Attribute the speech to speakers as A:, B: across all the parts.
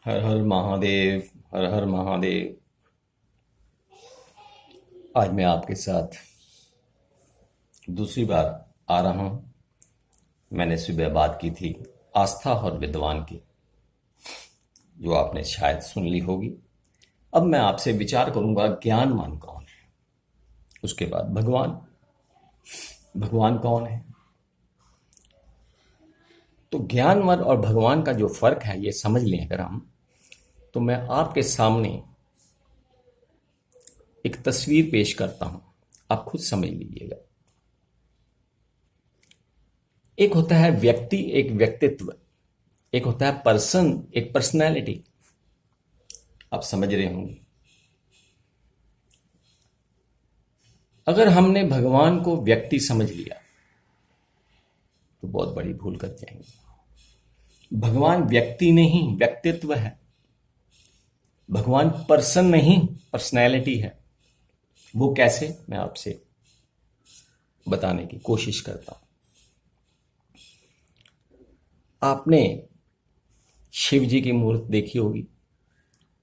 A: हर हर महादेव। हर हर महादेव। आज मैं आपके साथ दूसरी बार आ रहा हूं। मैंने सुबह बात की थी आस्था और विद्वान की, जो आपने शायद सुन ली होगी। अब मैं आपसे विचार करूंगा ज्ञानवान कौन है, उसके बाद भगवान। भगवान कौन है? तो ज्ञानवान और भगवान का जो फर्क है ये समझ लें अगर हम, तो मैं आपके सामने एक तस्वीर पेश करता हूं, आप खुद समझ लीजिएगा। एक होता है व्यक्ति, एक व्यक्तित्व, एक होता है पर्सन, एक पर्सनैलिटी। आप समझ रहे होंगे। अगर हमने भगवान को व्यक्ति समझ लिया तो बहुत बड़ी भूल कर जाएंगे। भगवान व्यक्ति नहीं, व्यक्तित्व है। भगवान पर्सन नहीं, पर्सनैलिटी है। वो कैसे, मैं आपसे बताने की कोशिश करता हूं। आपने शिव जी की मूर्ति देखी होगी,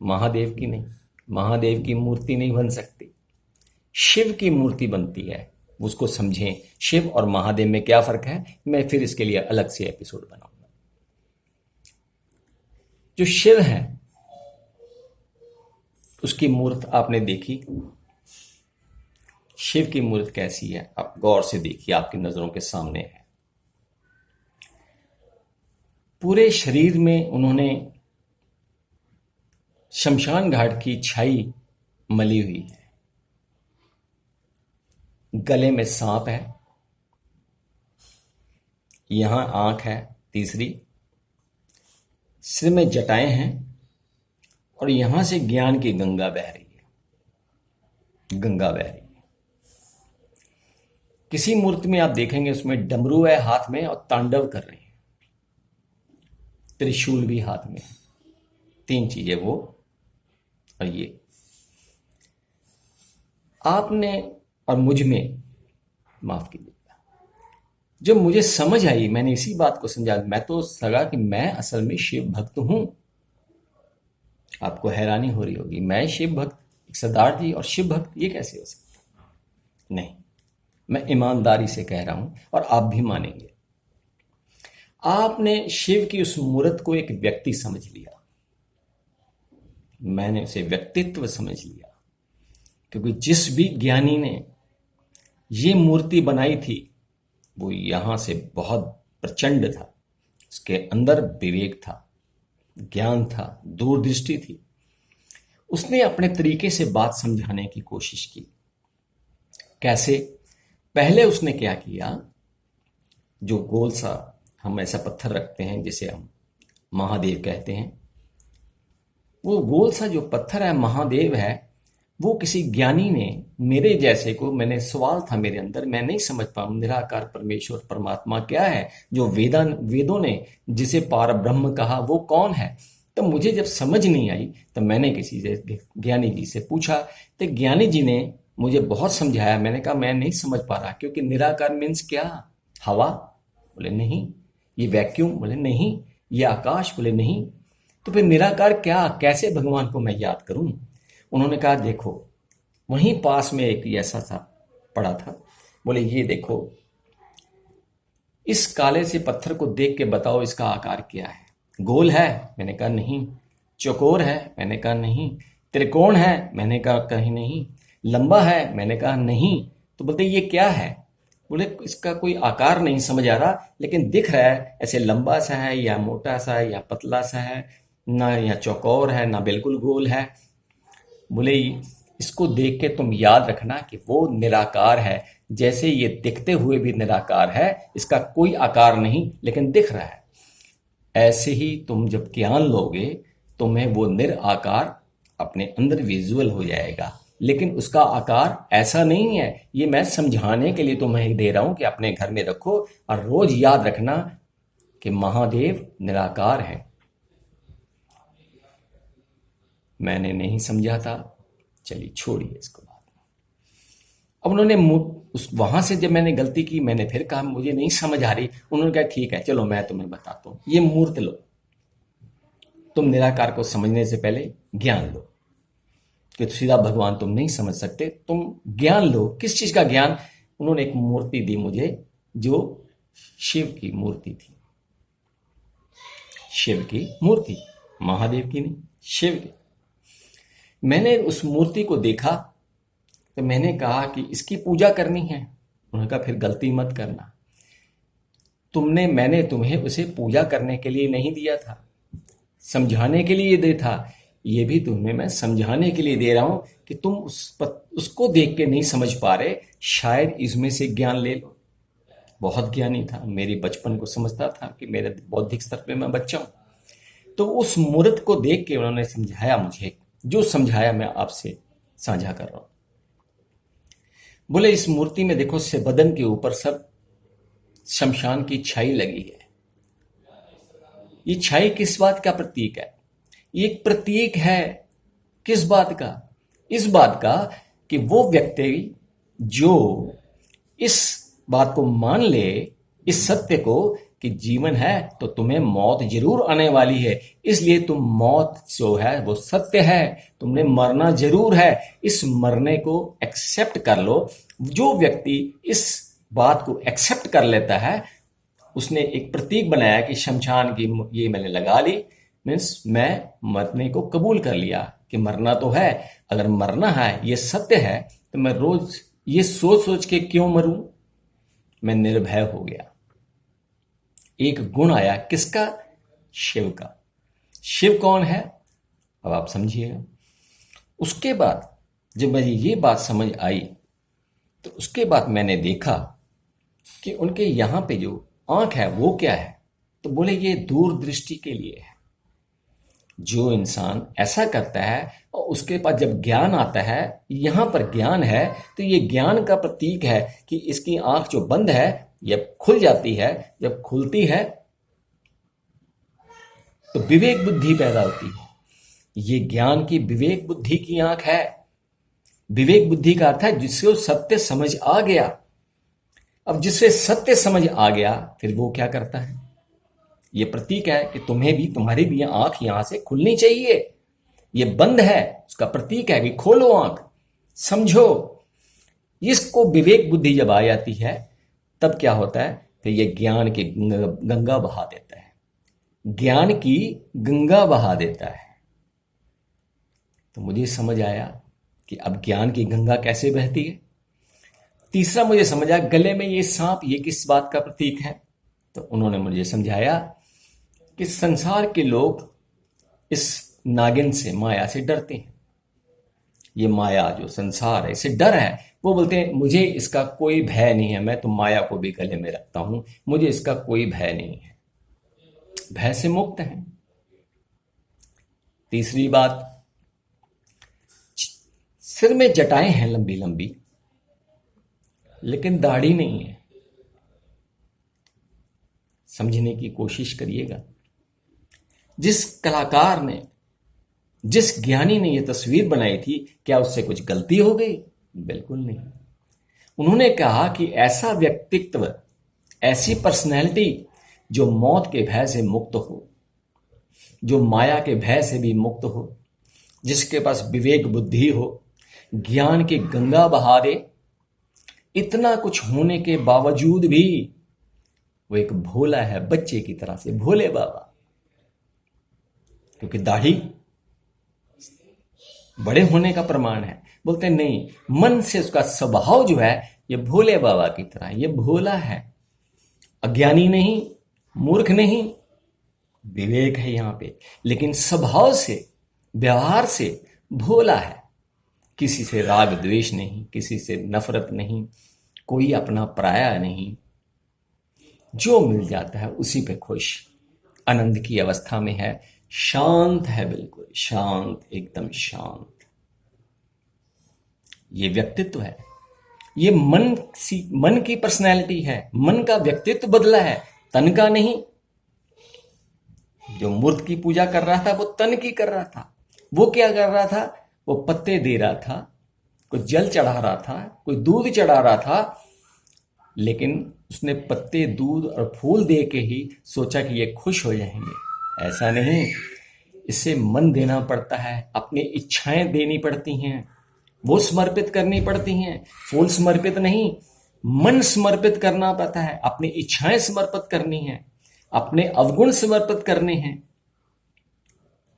A: महादेव की नहीं। महादेव की मूर्ति नहीं बन सकती, शिव की मूर्ति बनती है। उसको समझें, शिव और महादेव में क्या फर्क है। मैं फिर इसके लिए अलग से एपिसोड बनाऊंगा। जो शिव है उसकी मूर्त आपने देखी। शिव की मूर्त कैसी है आप गौर से देखिए, आपकी नजरों के सामने है। पूरे शरीर में उन्होंने शमशान घाट की छाई मली हुई है। गले में सांप है, यहां आंख है तीसरी, सिर में जटाएं हैं और यहां से ज्ञान की गंगा बह रही है। गंगा बह रही है। किसी मूर्ति में आप देखेंगे उसमें डमरू है हाथ में और तांडव कर रहे हैं। त्रिशूल भी हाथ में है। तीन चीजें वो और ये। आपने और मुझ में, माफ कीजिएगा, जब मुझे समझ आई मैंने इसी बात को समझा। मैं तो लगा कि मैं असल में शिव भक्त हूं। आपको हैरानी हो रही होगी, मैं शिव भक्त, सरदार जी और शिव भक्त, ये कैसे हो सकता? नहीं, मैं ईमानदारी से कह रहा हूं और आप भी मानेंगे। आपने शिव की उस मूर्त को एक व्यक्ति समझ लिया, मैंने उसे व्यक्तित्व समझ लिया। क्योंकि जिस भी ज्ञानी ने ये मूर्ति बनाई थी वो यहां से बहुत प्रचंड था। उसके अंदर विवेक था, ज्ञान था, दूरदृष्टि थी। उसने अपने तरीके से बात समझाने की कोशिश की। कैसे? पहले उसने क्या किया, जो गोल सा हम ऐसा पत्थर रखते हैं जिसे हम महादेव कहते हैं, वो गोल सा जो पत्थर है महादेव है, वो किसी ज्ञानी ने, मेरे जैसे को, मैंने सवाल था मेरे अंदर, मैं नहीं समझ पाऊं निराकार परमेश्वर परमात्मा क्या है, जो वेदों ने जिसे पार ब्रह्म कहा वो कौन है। तो मुझे जब समझ नहीं आई तो मैंने किसी से, ज्ञानी जी से पूछा। तो ज्ञानी जी ने मुझे बहुत समझाया। मैंने कहा मैं नहीं समझ पा रहा, क्योंकि निराकार मीन्स क्या? हवा? बोले नहीं। ये वैक्यूम? बोले नहीं। ये आकाश? बोले नहीं। तो फिर निराकार क्या, कैसे भगवान को मैं याद करूं? उन्होंने कहा देखो, वहीं पास में एक ऐसा सा पड़ा था। बोले ये देखो, इस काले से पत्थर को देख के बताओ इसका आकार क्या है। गोल है? मैंने कहा नहीं। चौकोर है? मैंने कहा नहीं। त्रिकोण है? मैंने कहा कहीं नहीं। लंबा है? मैंने कहा नहीं। तो बोलते ये क्या है? बोले इसका कोई आकार नहीं समझ आ रहा, लेकिन दिख रहा है ऐसे लंबा सा है या मोटा सा है या पतला सा है, ना या चौकोर है ना बिल्कुल गोल है। बोले इसको देख के तुम याद रखना कि वो निराकार है। जैसे ये दिखते हुए भी निराकार है, इसका कोई आकार नहीं लेकिन दिख रहा है, ऐसे ही तुम जब ज्ञान लोगे तुम्हें वो निराकार अपने अंदर विजुअल हो जाएगा। लेकिन उसका आकार ऐसा नहीं है। ये मैं समझाने के लिए तुम्हें दे रहा हूं कि अपने घर में रखो और रोज याद रखना कि महादेव निराकार है। मैंने नहीं समझा था, चलिए छोड़िए इसको बात। अब उन्होंने उस वहां से जब मैंने गलती की, मैंने फिर कहा मुझे नहीं समझ आ रही। उन्होंने कहा ठीक है चलो मैं तुम्हें बताता हूँ, ये मूर्त लो। तुम निराकार को समझने से पहले ज्ञान लो, कि सीधा भगवान तुम नहीं समझ सकते, तुम ज्ञान लो। किस चीज का ज्ञान? उन्होंने एक मूर्ति दी मुझे जो शिव की मूर्ति थी, शिव की मूर्ति, महादेव की नहीं, शिव की। मैंने उस मूर्ति को देखा तो मैंने कहा कि इसकी पूजा करनी है। उन्होंने कहा फिर गलती मत करना, मैंने तुम्हें उसे पूजा करने के लिए नहीं दिया था, समझाने के लिए दे था। ये भी तुम्हें मैं समझाने के लिए दे रहा हूं कि तुम उसको देख के नहीं समझ पा रहे, शायद इसमें से ज्ञान ले लो। बहुत ज्ञानी था, मेरी बचपन को समझता था कि मेरे बौद्धिक स्तर पे मैं बच्चा हूं। तो उस मूर्त को देख के उन्होंने समझाया मुझे, जो समझाया मैं आपसे साझा कर रहा हूं। बोले इस मूर्ति में देखो, से बदन के ऊपर सब शमशान की छाई लगी है। ये छाई किस बात का प्रतीक है? ये एक प्रतीक है किस बात का? इस बात का कि वो व्यक्ति जो इस बात को मान ले, इस सत्य को कि जीवन है तो तुम्हें मौत जरूर आने वाली है, इसलिए तुम मौत जो है वो सत्य है, तुमने मरना जरूर है, इस मरने को एक्सेप्ट कर लो। जो व्यक्ति इस बात को एक्सेप्ट कर लेता है, उसने एक प्रतीक बनाया कि शमशान की ये मैंने लगा ली, मीन्स मैं मरने को कबूल कर लिया कि मरना तो है। अगर मरना है, ये सत्य है, तो मैं रोज ये सोच सोच के क्यों मरूं? मैं निर्भय हो गया। एक गुण आया, किसका? शिव का। शिव कौन है? अब आप समझिएगा। उसके बाद जब मुझे ये बात समझ आई, तो उसके बाद मैंने देखा कि उनके यहां पे जो आंख है वो क्या है? तो बोले ये दूरदृष्टि के लिए है। जो इंसान ऐसा करता है और उसके पास जब ज्ञान आता है, यहां पर ज्ञान है, तो ये ज्ञान का प्रतीक है कि इसकी आंख जो बंद है जब खुल जाती है, जब खुलती है तो विवेक बुद्धि पैदा होती है। ये ज्ञान की विवेक बुद्धि की आंख है। विवेक बुद्धि का अर्थ है जिससे वो सत्य समझ आ गया। अब जिससे सत्य समझ आ गया, फिर वो क्या करता है? ये प्रतीक है कि तुम्हें भी, तुम्हारी भी आंख यहां से खुलनी चाहिए। ये बंद है, उसका प्रतीक है कि खोलो आंख, समझो। इसको विवेक बुद्धि जब आ जाती है, तब क्या होता है? फिर ये ज्ञान की गंगा बहा देता है, ज्ञान की गंगा बहा देता है। तो मुझे समझ आया कि अब ज्ञान की गंगा कैसे बहती है। तीसरा मुझे समझ आया, गले में ये सांप, ये किस बात का प्रतीक है? तो उन्होंने मुझे समझाया कि संसार के लोग इस नागिन से, माया से डरते हैं। ये माया जो संसार है, इसे डर है। वो बोलते हैं मुझे इसका कोई भय नहीं है, मैं तो माया को भी गले में रखता हूं, मुझे इसका कोई भय नहीं है, भय से मुक्त है। तीसरी बात, सिर में जटाएं हैं लंबी लंबी, लेकिन दाढ़ी नहीं है। समझने की कोशिश करिएगा। जिस कलाकार ने, जिस ज्ञानी ने यह तस्वीर बनाई थी, क्या उससे कुछ गलती हो गई? बिल्कुल नहीं। उन्होंने कहा कि ऐसा व्यक्तित्व, ऐसी पर्सनैलिटी जो मौत के भय से मुक्त हो, जो माया के भय से भी मुक्त हो, जिसके पास विवेक बुद्धि हो, ज्ञान की गंगा बहा दे। इतना कुछ होने के बावजूद भी वो एक भोला है, बच्चे की तरह से, भोले बाबा। क्योंकि दाढ़ी बड़े होने का प्रमाण है। बोलते नहीं, मन से उसका स्वभाव जो है ये भोले बाबा की तरह, ये भोला है, अज्ञानी नहीं, मूर्ख नहीं, विवेक है यहां पे, लेकिन स्वभाव से, व्यवहार से भोला है। किसी से राग द्वेष नहीं, किसी से नफरत नहीं, कोई अपना पराया नहीं, जो मिल जाता है उसी पे खुश, आनंद की अवस्था में है, शांत है, बिल्कुल शांत, एकदम शांत। ये व्यक्तित्व है, ये मन की पर्सनैलिटी है, मन का व्यक्तित्व बदला है, तन का नहीं। जो मूर्त की पूजा कर रहा था वो तन की कर रहा था। वो क्या कर रहा था? वो पत्ते दे रहा था, कोई जल चढ़ा रहा था, कोई दूध चढ़ा रहा था, लेकिन उसने पत्ते, दूध और फूल दे के ही सोचा कि ये खुश हो जाएंगे। ऐसा नहीं, इसे मन देना पड़ता है, अपनी इच्छाएं देनी पड़ती हैं, वो समर्पित करनी पड़ती हैं। फूल समर्पित नहीं, मन समर्पित करना पड़ता है, अपनी इच्छाएं समर्पित करनी है, अपने अवगुण समर्पित करने हैं,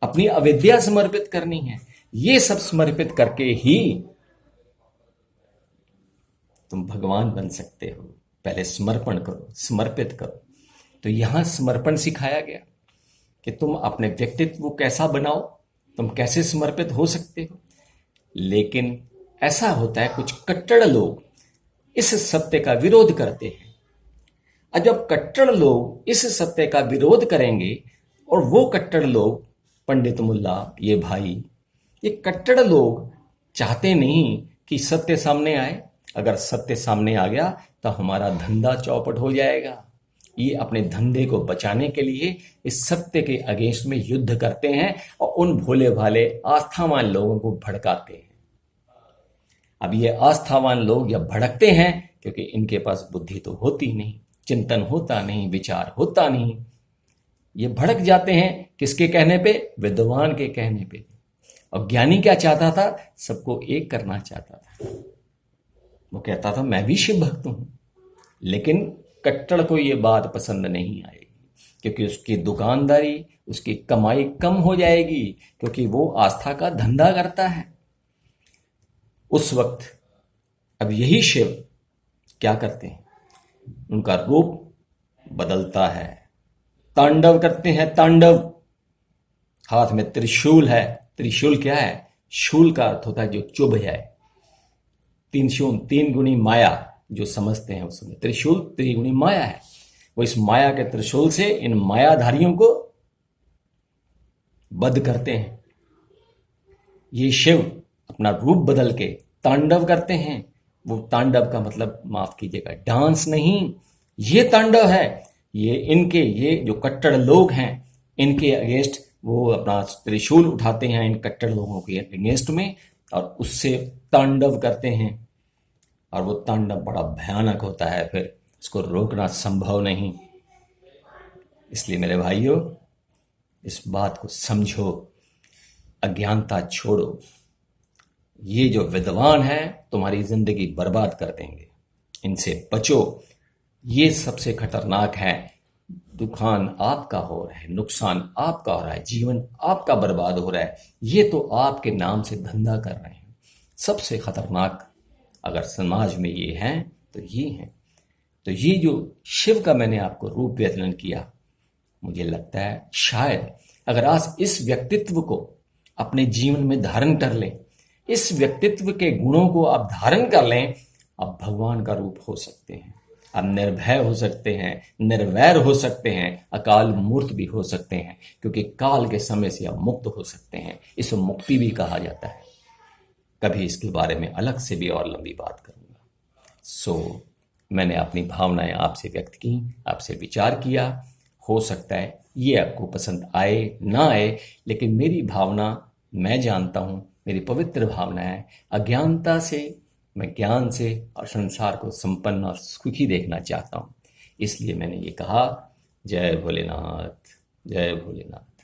A: अपनी अविद्या समर्पित करनी है। ये सब समर्पित करके ही तुम भगवान बन सकते हो। पहले समर्पण करो, समर्पित करो। तो यहां समर्पण सिखाया गया कि तुम अपने व्यक्तित्व को कैसा बनाओ, तुम कैसे समर्पित हो सकते हो। लेकिन ऐसा होता है, कुछ कट्टर लोग इस सत्य का विरोध करते हैं। और जब कट्टर लोग इस सत्य का विरोध करेंगे, और वो कट्टर लोग, पंडित मुल्ला, ये भाई, ये कट्टर लोग चाहते नहीं कि सत्य सामने आए। अगर सत्य सामने आ गया तो हमारा धंधा चौपट हो जाएगा। ये अपने धंधे को बचाने के लिए इस सत्य के अगेंस्ट में युद्ध करते हैं और उन भोले भाले आस्थावान लोगों को भड़काते हैं। अब ये आस्थावान लोग जब भड़कते हैं, क्योंकि इनके पास बुद्धि तो होती नहीं, चिंतन होता नहीं, विचार होता नहीं, ये भड़क जाते हैं। किसके कहने पे? विद्वान के कहने पे। और ज्ञानी क्या चाहता था? सबको एक करना चाहता था। वो कहता था मैं भी शिव भक्त हूं। लेकिन कट्टर को ये बात पसंद नहीं आएगी, क्योंकि उसकी दुकानदारी, उसकी कमाई कम हो जाएगी, क्योंकि वो आस्था का धंधा करता है। उस वक्त अब यही शिव क्या करते हैं? उनका रूप बदलता है, तांडव करते हैं, तांडव। हाथ में त्रिशूल है। त्रिशूल क्या है? शूल का अर्थ होता है जो चुभ जाए। तीन गुणी माया जो समझते हैं उसमें त्रिशूल त्रिगुणी माया है। वो इस माया के त्रिशूल से इन मायाधारियों को वध करते हैं। ये शिव अपना रूप बदल के तांडव करते हैं। वो तांडव का मतलब, माफ कीजिएगा, डांस नहीं, ये तांडव है। ये जो कट्टर लोग हैं, इनके अगेंस्ट वो अपना त्रिशूल उठाते हैं, इन कट्टर लोगों के अगेंस्ट में, और उससे तांडव करते हैं। और वो तांडव बड़ा भयानक होता है, फिर इसको रोकना संभव नहीं। इसलिए मेरे भाइयों, इस बात को समझो, अज्ञानता छोड़ो। ये जो विद्वान है तुम्हारी जिंदगी बर्बाद कर देंगे, इनसे बचो। ये सबसे खतरनाक है। दुकान आपका हो रहा है, नुकसान आपका हो रहा है, जीवन आपका बर्बाद हो रहा है। ये तो आपके नाम से धंधा कर रहे हैं। सबसे खतरनाक अगर समाज में ये हैं तो ये हैं। तो ये जो शिव का मैंने आपको रूप वर्णन किया, मुझे लगता है शायद अगर आज इस व्यक्तित्व को अपने जीवन में धारण कर लें, इस व्यक्तित्व के गुणों को आप धारण कर लें, आप भगवान का रूप हो सकते हैं। आप निर्भय हो सकते हैं, निर्वैर हो सकते हैं, अकाल मूर्त भी हो सकते हैं, क्योंकि काल के समय से आप मुक्त हो सकते हैं। इसको मुक्ति भी कहा जाता है। कभी इसके बारे में अलग से भी और लंबी बात करूंगा। मैंने अपनी भावनाएं आपसे व्यक्त की, आपसे विचार किया। हो सकता है ये आपको पसंद आए ना आए, लेकिन मेरी भावना मैं जानता हूं, मेरी पवित्र भावना है। अज्ञानता से मैं ज्ञान से और संसार को संपन्न और सुखी देखना चाहता हूं। इसलिए मैंने ये कहा। जय भोलेनाथ, जय भोलेनाथ।